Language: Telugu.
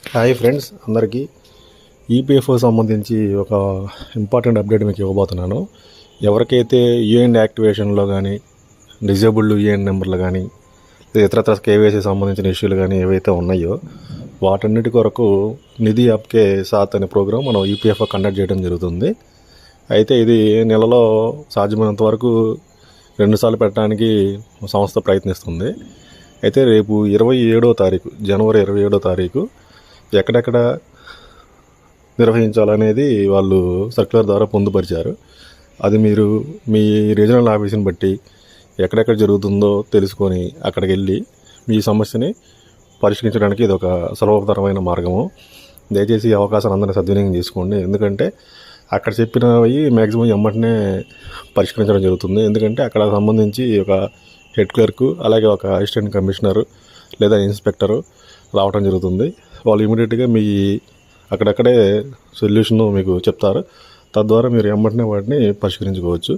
హాయ్ ఫ్రెండ్స్ అందరికీ ఈపీఎఫ్ఓ సంబంధించి ఒక ఇంపార్టెంట్ అప్డేట్ మీకు ఇవ్వబోతున్నాను. ఎవరికైతే యూఎన్ యాక్టివేషన్లో కానీ డిజేబుల్డ్ యూఎన్ నెంబర్లు కానీ ఇతరత్ర కేవైసీ సంబంధించిన ఇష్యూలు కానీ ఏవైతే ఉన్నాయో వాటన్నిటి కొరకు నిధి ఆప్కే సాత్ అనే ప్రోగ్రాం మనం ఈపీఎఫ్ఓ కండక్ట్ చేయడం జరుగుతుంది. అయితే ఇది నెలలో సాధ్యమైనంత వరకు 2 సార్లు పెట్టడానికి సంస్థ ప్రయత్నిస్తుంది. అయితే రేపు 27వ తారీఖు జనవరి 27వ తారీఖు ఎక్కడెక్కడ నిర్వహించాలనేది వాళ్ళు సర్క్యులర్ ద్వారా పొందుపరిచారు. అది మీరు మీ రీజనల్ ఆఫీస్ని బట్టి ఎక్కడెక్కడ జరుగుతుందో తెలుసుకొని అక్కడికి వెళ్ళి మీ సమస్యని పరిష్కరించడానికి ఇది ఒక సులభతరమైన మార్గము. దయచేసి ఈ అవకాశాన్ని అందరినీ సద్వినియోగం చేసుకోండి. ఎందుకంటే అక్కడ చెప్పినవి మ్యాక్సిమం ఎమ్మటనే పరిష్కరించడం జరుగుతుంది. ఎందుకంటే అక్కడ సంబంధించి ఒక హెడ్ క్లర్క్ అలాగే ఒక అసిస్టెంట్ కమిషనరు లేదా ఇన్స్పెక్టరు రావడం జరుగుతుంది. వాళ్ళు ఇమీడియట్గా మీ అక్కడక్కడే సొల్యూషన్ మీకు చెప్తారు. తద్వారా మీరు ఎమ్మటనే వాటిని పరిష్కరించుకోవచ్చు.